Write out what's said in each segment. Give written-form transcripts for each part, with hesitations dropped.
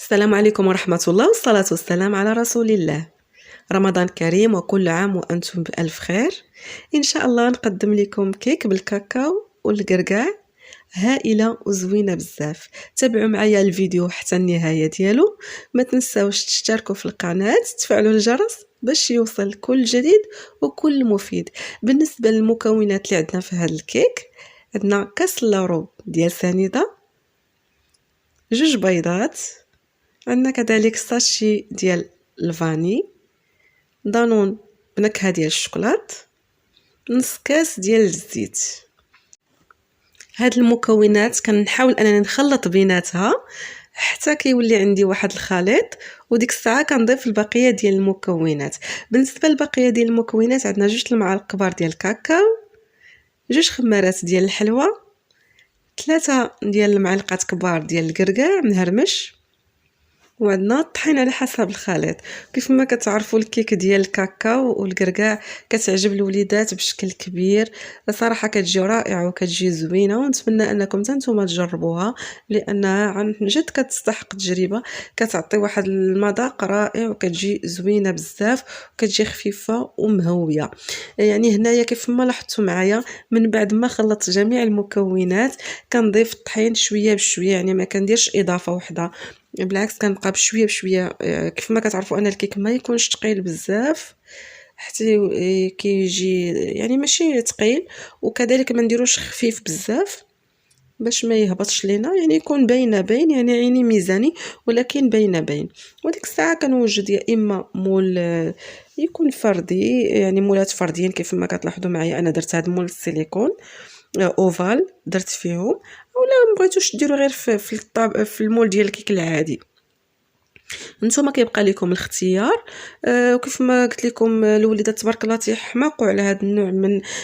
السلام عليكم ورحمة الله والصلاة والسلام على رسول الله. رمضان كريم وكل عام وأنتم بألف خير. إن شاء الله نقدم لكم كيك بالكاكاو والقرقاع، هائلة وزوينة بزاف. تابعوا معايا الفيديو حتى النهاية ديالو. ما تنساوش تشتركوا في القناة، تفعلوا الجرس باش يوصل كل جديد وكل مفيد. بالنسبة للمكونات اللي عندنا في هذا الكيك، عندنا كاس لاروب ديال سنيدة، 2 بيضات، عندنا كذلك ساشي ديال الفاني، دانون بنكهه ديال الشوكولات، نص كاس ديال الزيت. هاد المكونات كنحاول انني نخلط بيناتها حتى كيولي عندي واحد الخليط، وديك الساعه كنضيف البقيه ديال المكونات. بالنسبه للبقيه ديال المكونات، عندنا 2 المعالق كبار ديال الكاكاو، 2 خمارات ديال الحلوى، 3 ديال المعلقات كبار ديال القرقاع مهرمش، وعندنا الطحين على حسب الخليط. كيف ما كتعرفوا الكيك ديال الكاكاو والقرقاع كتعجب الوليدات بشكل كبير صراحه، كتجي رائعه وكتجي زوينه، ونتمنى انكم نتوما تجربوها لانها عن جد كتستحق التجربه. كتعطي واحد المذاق رائع وكتجي زوينه بزاف وكتجي خفيفه ومهويه. يعني هنايا كيف ما لاحظتوا معايا، من بعد ما خلطت جميع المكونات كنضيف الطحين شويه بشويه، يعني ما كنديرش اضافه واحده، بالعكس كنبقى بشويه بشويه. كيف ما كتعرفوا ان الكيك ما يكونش ثقيل بزاف حتى كيجي يعني ماشي ثقيل، وكذلك ما نديروش خفيف بزاف باش ما يهبطش لينا، يعني يكون بين يعني عيني ميزاني ولكن بين. وديك الساعه كنوجد يا اما مول يكون فردي، يعني مولات فرديين كيف ما كتلاحظوا معايا. انا درت هذا مول السيليكون اوفال درت فيهم، اولا ما بغيتوش ديروا غير في المول ديال الكيك العادي. نتوما كيبقى لكم الاختيار. وكيف ما قلت لكم الوليدات تبارك الله تيحماقوا على هذا النوع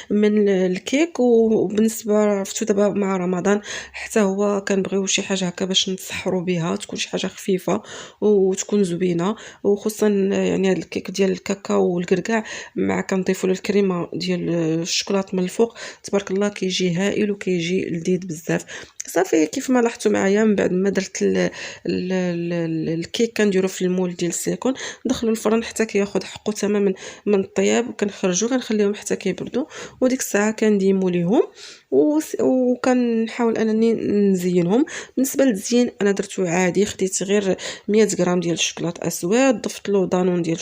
من الكيك. وبالنسبه عرفتوا دابا مع رمضان حتى هو كنبغيو شي حاجه هكا باش نتسحروا بها، تكون شي حاجه خفيفه وتكون زوينه. وخصوصا يعني هذا الكيك ديال الكاكاو والقرقاع مع كنضيفوا له الكريمه ديال الشوكولاط من الفوق، تبارك الله كيجي هائل وكيجي لذيذ بزاف. صافي كيف ما لاحظتوا معايا، من بعد ما درت الكيك كنديرو في المول ديال السيليكون، ندخلو الفرن حتى كياخذ حقه تماما من الطياب، وكنخرجو كنخليهم حتى كيبردوا، وديك الساعه كنديمو ليهم وكنحاول انني نزينهم. بالنسبه للتزيين انا درتو عادي، خديت غير 100 غرام ديال الشوكولات اسود، ضفت له دانون ديال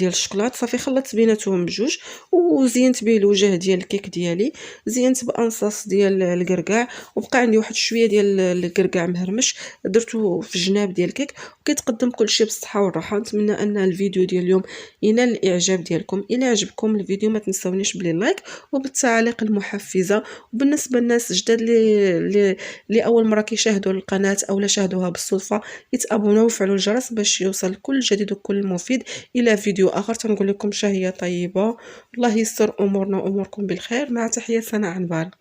الشوكولات صافي خلطت بيناتهم بجوج، وزينت به الوجه ديال الكيك ديالي. زينت بانصاص ديال القرقاع، وبقى عندي واحد شويه ديال القرقاع مهرمش درته في الجناب ديال الكيك. وكيتقدم كلشي بالصحه والراحه. نتمنى ان الفيديو ديال اليوم ينال الاعجاب ديالكم. الى عجبكم الفيديو ما تنساونيش باللايك وبالتعاليق المحفزه. وبالنسبه للناس جداد اللي اول مره كيشاهدوا القناه او لا شاهدوها بالصدفه، يتابونوا ويفعلوا الجرس باش يوصل كل جديد وكل مفيد. الى فيديو اخر تنقول لكم شهيه طيبه، الله يستر امورنا واموركم بالخير. مع تحيه سناء عنبال.